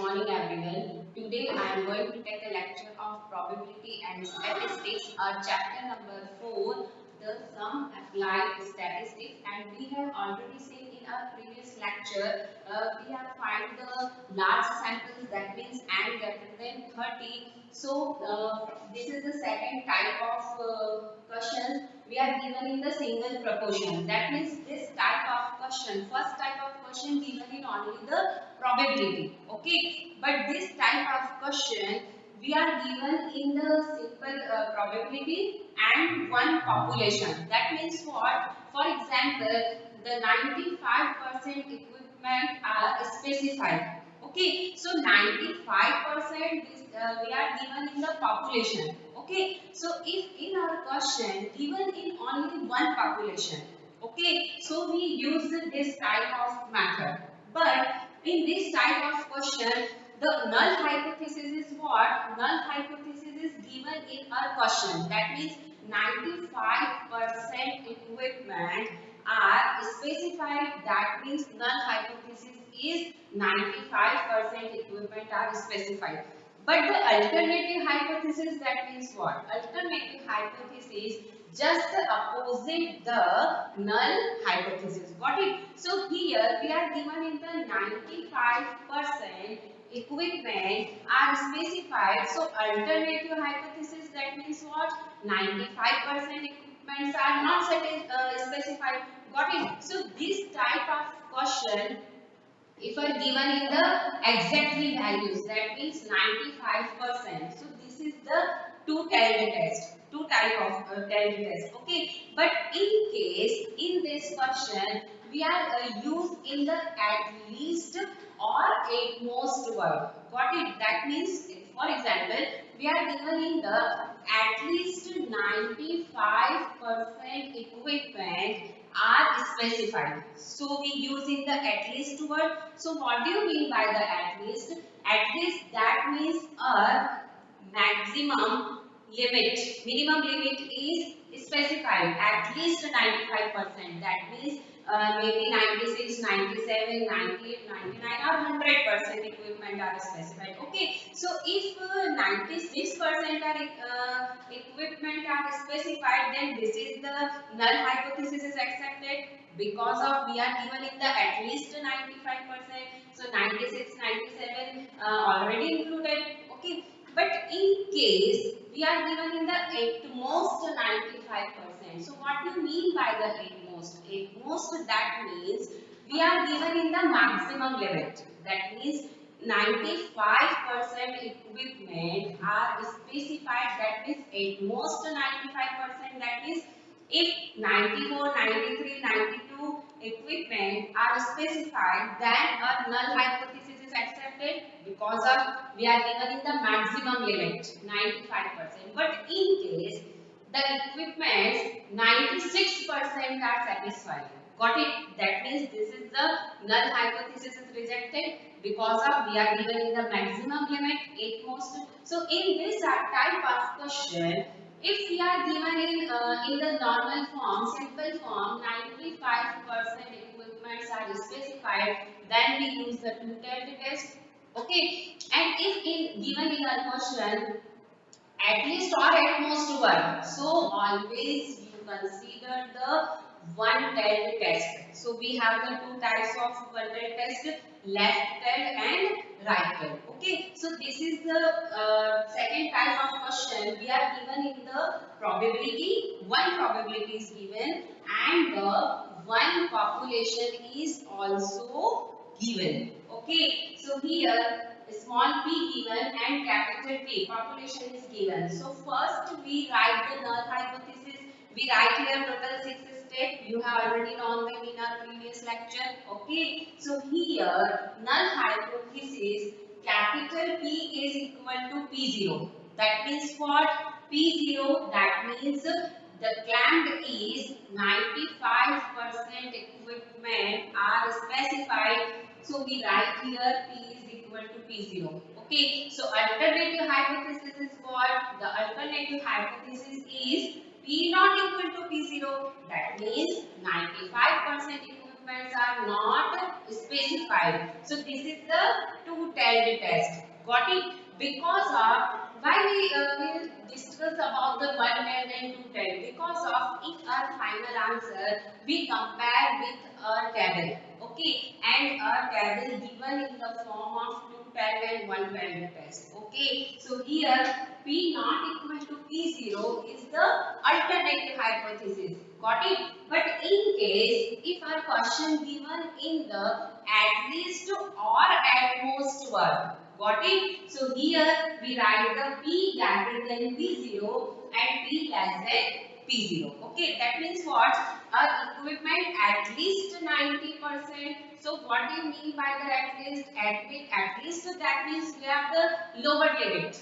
morning everyone. Today I am going to take a lecture of probability and statistics, chapter number 4, the sum applied statistics, and we have already seen in our previous lecture, we have find the large samples, that means n greater than 30. So this is the second type of question. We are given in the single proportion. That means this type of question, first type of question given in only the probability. Okay, but this type of question we are given in the simple probability and one population. That means what? For example, the 95% equipment are specified. Okay, so 95% we are given in the population. Okay, so if in our question given in only one population, okay, so we use this type of method. But in this type of question, the null hypothesis is what? Null hypothesis is given in our question. That means 95% equipment are specified. That means null hypothesis is 95% equipment are specified. But the alternative hypothesis, that means what? Alternative hypothesis just opposite the null hypothesis. Got it? So here we are given in the 95% equipment are specified. So alternative hypothesis, that means what? 95% equipments are not specified. Got it? So this type of question, if are given in the exactly values, that means 95%. So this is the two-tailed test, two type of tailed test. Okay, but in case in this question we are used in the at least or at most word. Got it? That means, for example, we are given in the at least 95% equipment are specified. So we use in the at least word. So what do you mean by the at least? At least, that means a maximum limit. Minimum limit is specified at least 95%. That means maybe 96, 97, 98, 99 or 100% equipment are specified. Okay, so if 96% are equipment are specified, then this is the null hypothesis is accepted because of we are given in the at least 95%. So 96, 97 already included. Okay, but in case we are given in the at most 95%. So what do you mean by the at most? At most, that means we are given in the maximum limit. That means 95% equipment are specified. That means at most 95%. That means if 94, 93, 92 equipment are specified, then a null hypothesis is accepted because of we are given in the maximum limit 95%. But in case the equipment 96% are satisfied. Got it? That means this is the null hypothesis is rejected because of we are given in the maximum limit at most. So in this type of question, if we are given in the normal form, simple form, 95% equipments are specified, then we use the two-tailed test. Okay, and if given in our question at least or at most one, so always you consider the one-tailed test. So we have the two types of one-tailed test, left-tailed and right-tailed. Okay, so this is the second type of question. We are given in the probability, one probability is given and the one population is also given. Okay, so here small p given and capital T population is given. So first we write the null hypothesis. We write here total 6 steps. You have already known them in our previous lecture. Okay, so here null hypothesis capital P is equal to P0. That means what? P0, that means the claimed is 95% equipment are specified. So we write here P is equal to P0. Okay, so alternative hypothesis is what? The alternative hypothesis is P not equal to P0. That means 95% equipments are not specified. So this is the two-tailed test. Got it? Because of why we discuss about the one-tailed and two-tailed? Because of in our final answer we compare with a table. Okay, and a table given in the form of two-tailed and one-tailed test. Okay, so here P not equal to P0 is the alternative hypothesis. Got it? But in case if our question given in the at least or at most verb. Got it? So here we write the P greater than P0 and P less than P0. Okay, that means what? Our equipment at least 90%. So what do you mean by the at least? At least that means we have the lower limit.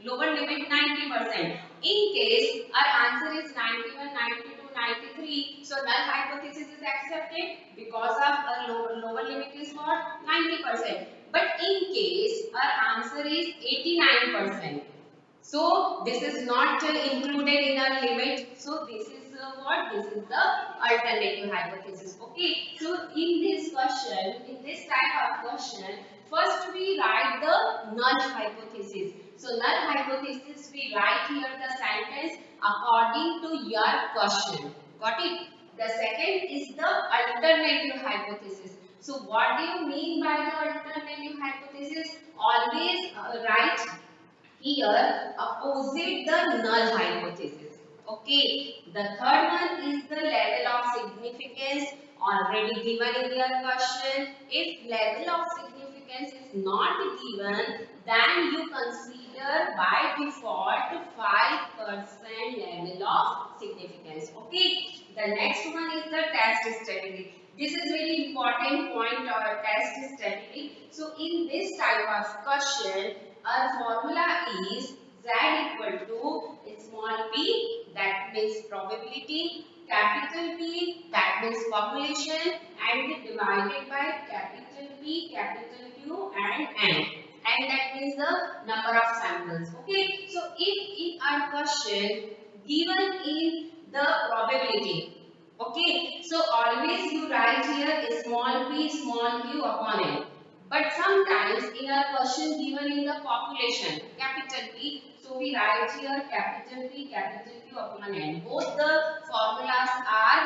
Lower limit 90%. In case our answer is 91, 92, 93, so null hypothesis is accepted because of our lower limit is what? 90%. But in case our answer is 89%, so this is not included in our limit. So this is what? This is the alternative hypothesis. Okay. So in this question, in this type of question, first we write the null hypothesis. So null hypothesis we write here the sentence according to your question. Got it? The second is the alternative hypothesis. So what do you mean by the alternative hypothesis? Always write here opposite the null hypothesis. Okay, the third one is the level of significance already given in your question. If level of significance is not given, then you consider by default 5% level of significance. Okay, the next one is the test strategy. This is very important point or test strategy. So in this type of question, our formula is z equal to small p, that means probability, capital P, that means population, and divided by capital P, capital Q, and N. And that means the number of samples. Okay, so if in our question given in the probability, okay, so always you write here small p, small q upon n. But sometimes in our question given in the population, capital P, so we write here capital P, capital Q upon N. Both the formulas are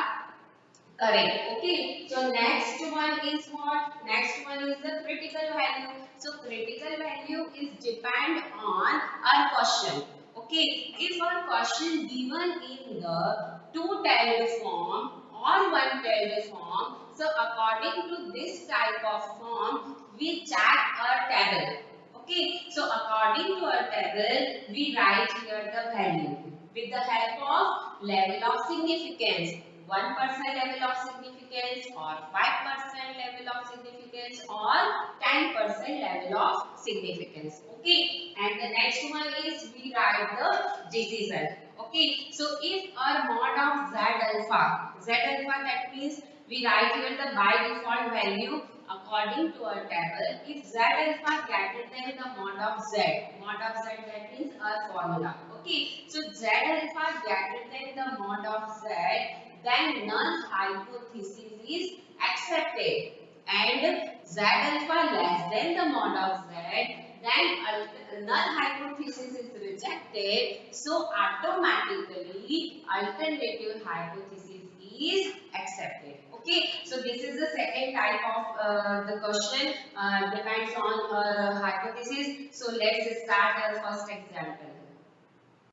correct. Okay. So next one is what? Next one is the critical value. So critical value is depend on our question. Okay. If our question given in the two-tailed form or one-tailed form, so according to this type of form, we check our table. Okay. So according to our table, we write here the value with the help of level of significance. 1% level of significance or 5% level of significance or 10% level of significance. Okay, and the next one is we write the decision. Okay, so if our mod of z alpha that means we write here the by default value according to our table. If z alpha greater than the mod of z that means our formula. Okay, so z alpha greater than the mod of z, then null hypothesis is accepted, and z alpha less than the mod of z, then null hypothesis is rejected. So automatically alternative hypothesis is accepted. Okay, so this is the second type of the question depends on hypothesis. So let's start our first example.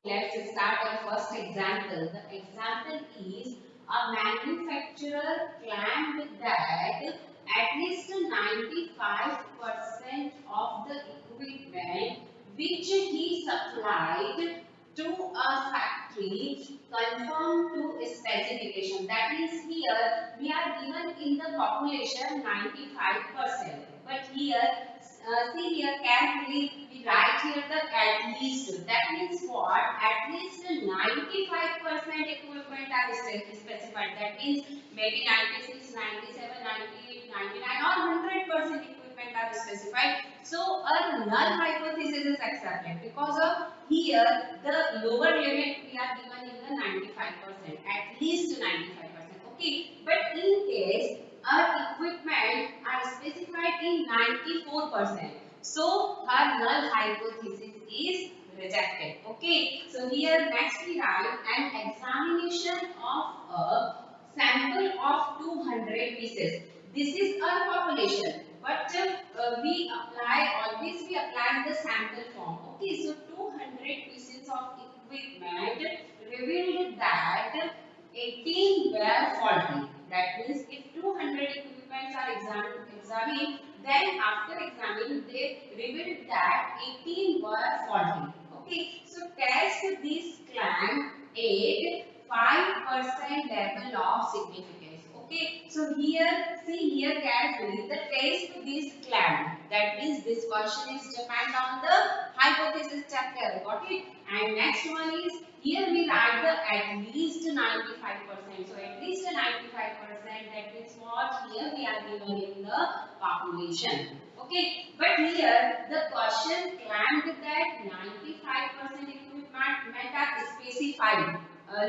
Let's start our first example. The example is a manufacturer claimed that at least 95% of the equipment which he supplied to a factory conform to a specification. That means here we are given in the population 95%. But here, see here carefully, we write here the at least. That means what? At least 95% equipment are specified. That means maybe 96, 97, 98, 99 or 100% equipment are specified. So a null hypothesis is accepted because of here the lower limit we are given in the 95%, at least 95%. Okay, but in case our equipment are specified in 94%. So her null hypothesis is rejected. Okay. So here next we write an examination of a sample of 200 pieces. This is our population, but we apply the sample form. Okay. So 200 pieces of equipment revealed that 18 were faulty. That means if 200 equipments are examined, then after examining they revealed that 18 were faulty. Okay, so test this claim at 5% level of significance. Okay, so here see here carefully the test this claim. That means this question is depend on the hypothesis chapter. Got it? And next one is here we write the at least 95%. So at least 95%, that means what? Here we are given in the population. Okay, but here the question claimed that 95% equipment are specified.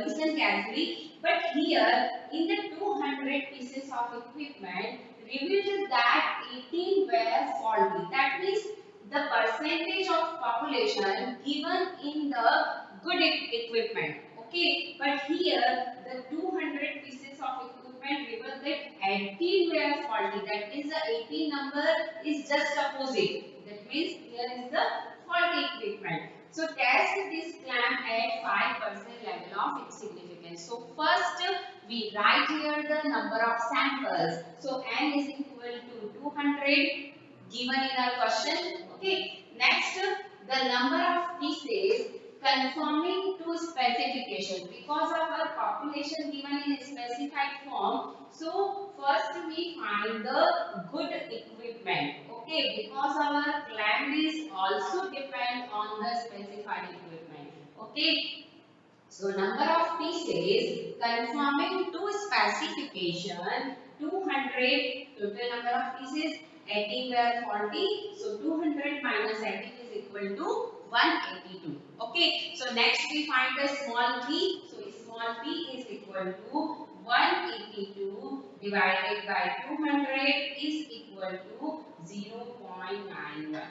Listen carefully. But here in the 200 pieces of equipment revealed that 18 were faulty. That means the percentage of population given in the good equipment. Okay, but here the 200 pieces of equipment revealed that 18 were faulty. That is the 18 number is just opposite. That means here is the faulty equipment. So test this claim at 5% level of significance. So first we write here the number of samples. So n is equal to 200 given in our question. Okay. Next, the number of pieces conforming to specification. Because of our population given in a specified form, so first we find the good equipment. Okay, because our claim is also depend on the specified equipment. Okay. So number of pieces conforming to specification 200, total number of pieces 18 were faulty. So 200 minus 18 is equal to 182. Okay. So next we find the small p. So small p is equal to 182 divided by 200 is equal to 0.91.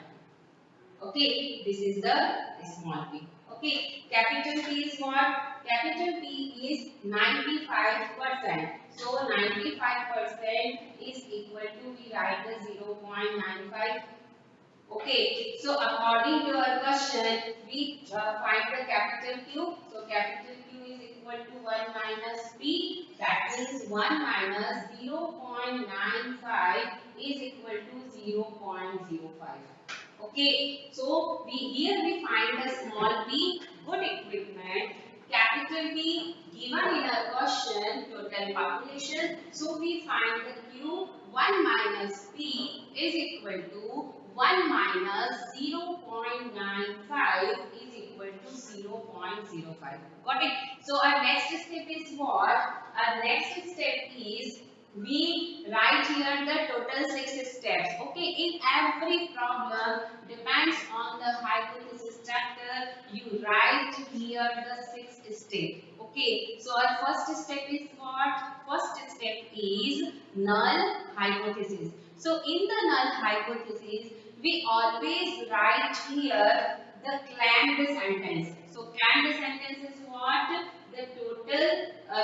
Okay, this is the small p. Okay, capital P is what? Capital P is 95%. So 95% is equal to, we write the 0.95. Okay, so according to our question, we find the capital Q. So capital Q is equal to 1 minus P. That means 1 minus 0.95 is equal to 0.05. Okay, so here we find the small p, good equipment, capital P given in our question, total population. So we find the Q 1 minus P is equal to 1 minus 0.95 is equal to 0.05. Got it? So our next step is what? Our next step is we write here the total 6 steps. Okay, in every problem depends on the hypothesis chapter, you write here the 6 steps. Okay, so our first step is what? First step is null hypothesis. So in the null hypothesis we always write here the claimed sentence. So claimed sentence is what? The total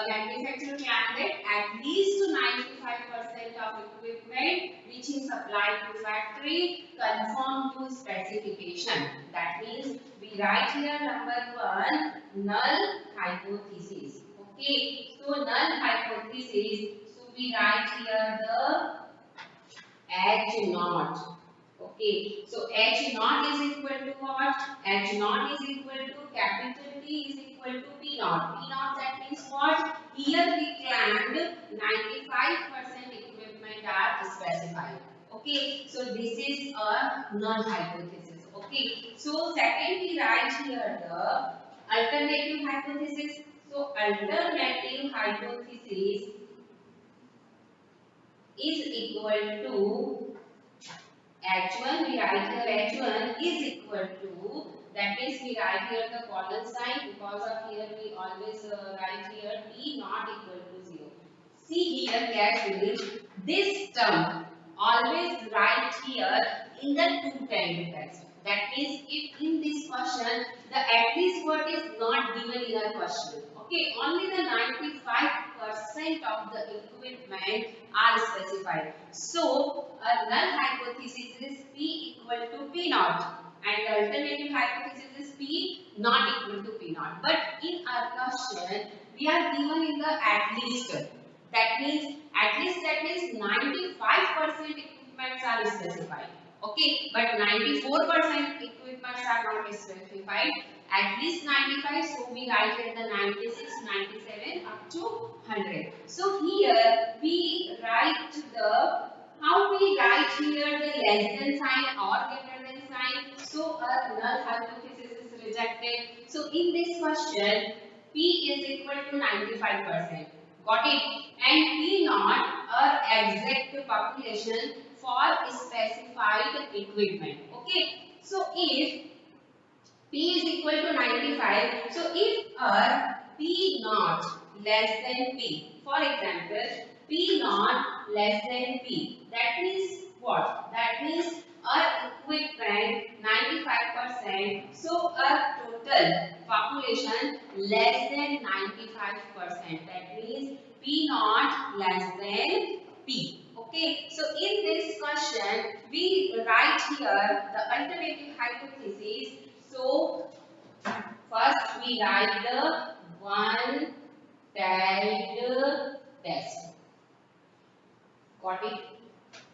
manufacturer claimed that at least 95% of equipment which is supplied to factory conform to specification. That means we write here number 1 null hypothesis. Okay, so null hypothesis. So we write here the H naught. Okay, so H naught is equal to what? H naught is equal to capital P is equal to P naught. P naught, that means what? Here we claimed 95% equipment are specified. Okay, so this is a null hypothesis. Okay, so second we write here the alternative hypothesis. So alternative hypothesis is equal to H1, we write here H1 is equal to, that means we write here the colon sign, because of here we always write here P not equal to 0. See here carefully, This term always write here in the two-time test. That means if in this question the at least word is not given in a question. Okay, only the 95% of the equipment are specified. So a null hypothesis is P equal to P naught and the alternative hypothesis is P not equal to P naught. But in our question we are given in the at least. That means at least that means 95% equipments are specified. Okay, but 94% equipments are not specified. At least 95, so we write here the 96, 97 up to 100. So here we write the how we write here the less than sign or greater than sign. So a null hypothesis is rejected. So in this question, P is equal to 95%. Got it? And P naught are exact population for specified equipment. Okay. So if P is equal to 95, so if our P naught less than P, for example, P naught less than P, that means what? That means our equipment 95%, so our total population less than 95%. That means P naught less than P. Okay, so in this question, we write here the alternative hypothesis. So first we write the one tilde test. Got it?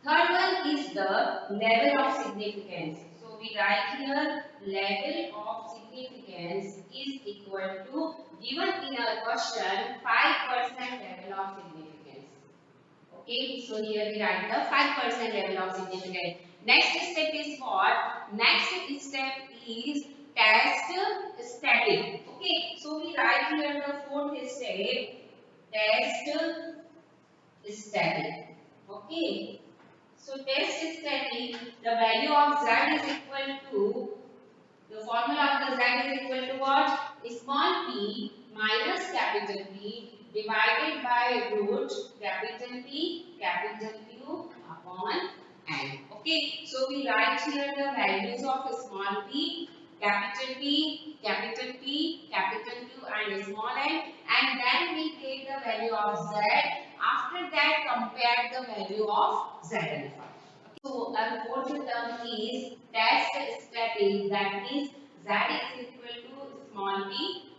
Third one is the level of significance. So we write here level of significance is equal to, given in our question, 5% level of significance. Okay, so here we write the 5% level of significance. Next step is what? Next step is test static. Okay, so we write here the fourth step, test static. Okay, so test static, the value of z is equal to, the formula of the z is equal to what? Small p minus capital P divided by root capital P capital Q upon n. Okay, so we write here the values of small p, capital P, capital P, capital Q and small n, and then we take the value of z. After that compare the value of z alpha. So our fourth term is test static, that means z is equal to small p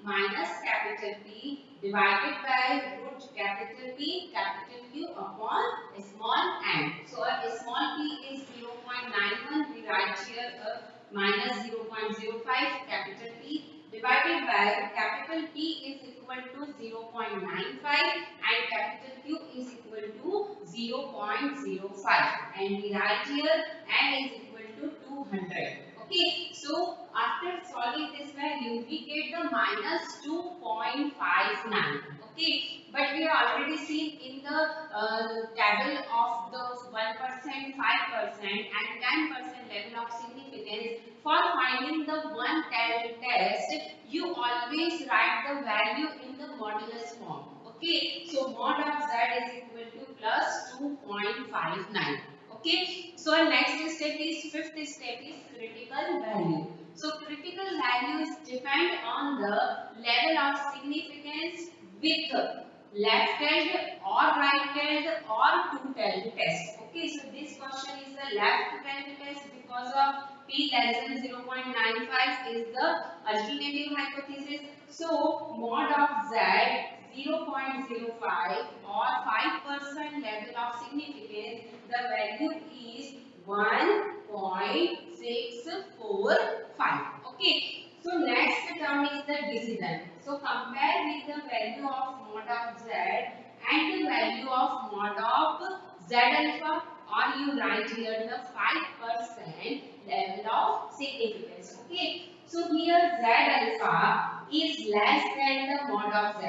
minus capital P divided by root capital P capital Q upon small n. So our small p is 0.91, we write here minus 0.05 capital P divided by capital P is equal to 0.95 and capital Q is equal to 0.05 and we write here n is equal to 200. Okay, so after solving this value we get the minus 2.59. Okay, but we have already seen in the table of the 1%, 5% and 10% level of significance, for finding the one test, you always write the value in the modulus form. Okay, so mod of z is equal to plus 2.59. Okay, so our next step is, fifth step is critical value. So critical values depend on the level of significance with left-tailed or right-tailed or two-tailed test. Okay, so this question is the left-tailed test because of P less than 0.95 is the alternative hypothesis. So mod of Z 0.05 or 5% level of significance, the value is 1.645. Okay. So next term is the decision. So compare with the value of mod of Z and the value of mod of Z alpha, or you write here the 5% level of significance. Okay. So here Z alpha is less than the mod of Z,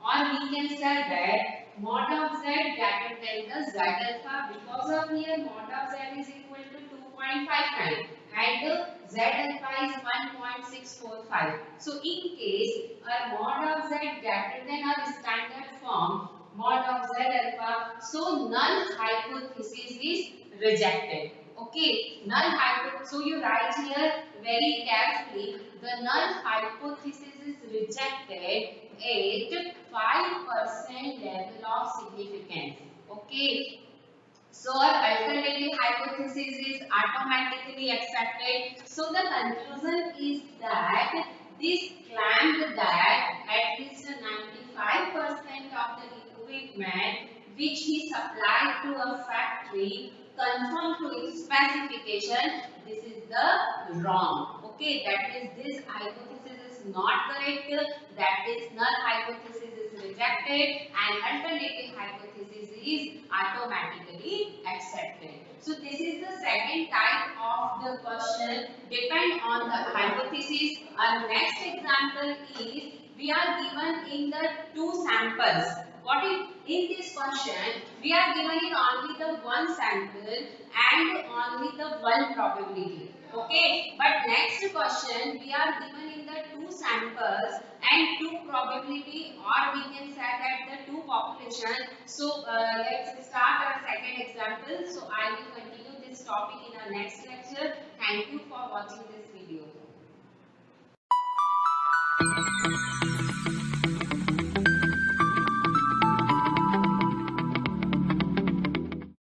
or we can say that mod of Z greater than the Z alpha, because of here mod of Z is equal to 2.59 and Z alpha is 1.645. So in case our mod of Z greater than our standard form mod of Z alpha. So null hypothesis is rejected. Okay, null hypothesis. So you write here very carefully. The null hypothesis is rejected at 5% level of significance. Okay. So our alternative hypothesis is automatically accepted. So the conclusion is that this claimed that at least 95% of the equipment which he supplied to a factory conform to its specification. This is the wrong. Okay, that is this hypothesis is not correct. That is null hypothesis is rejected and alternative hypothesis is automatically accepted. So this is the second type of the question depend on the hypothesis. Our next example is we are given in the two samples. What if in this question we are given in only the one sample and only the one probability. Okay, but next question we are given in the two samples and two probability, or we can say that the two population. So let's start our second example. So I will continue this topic in our next lecture. Thank you for watching this video.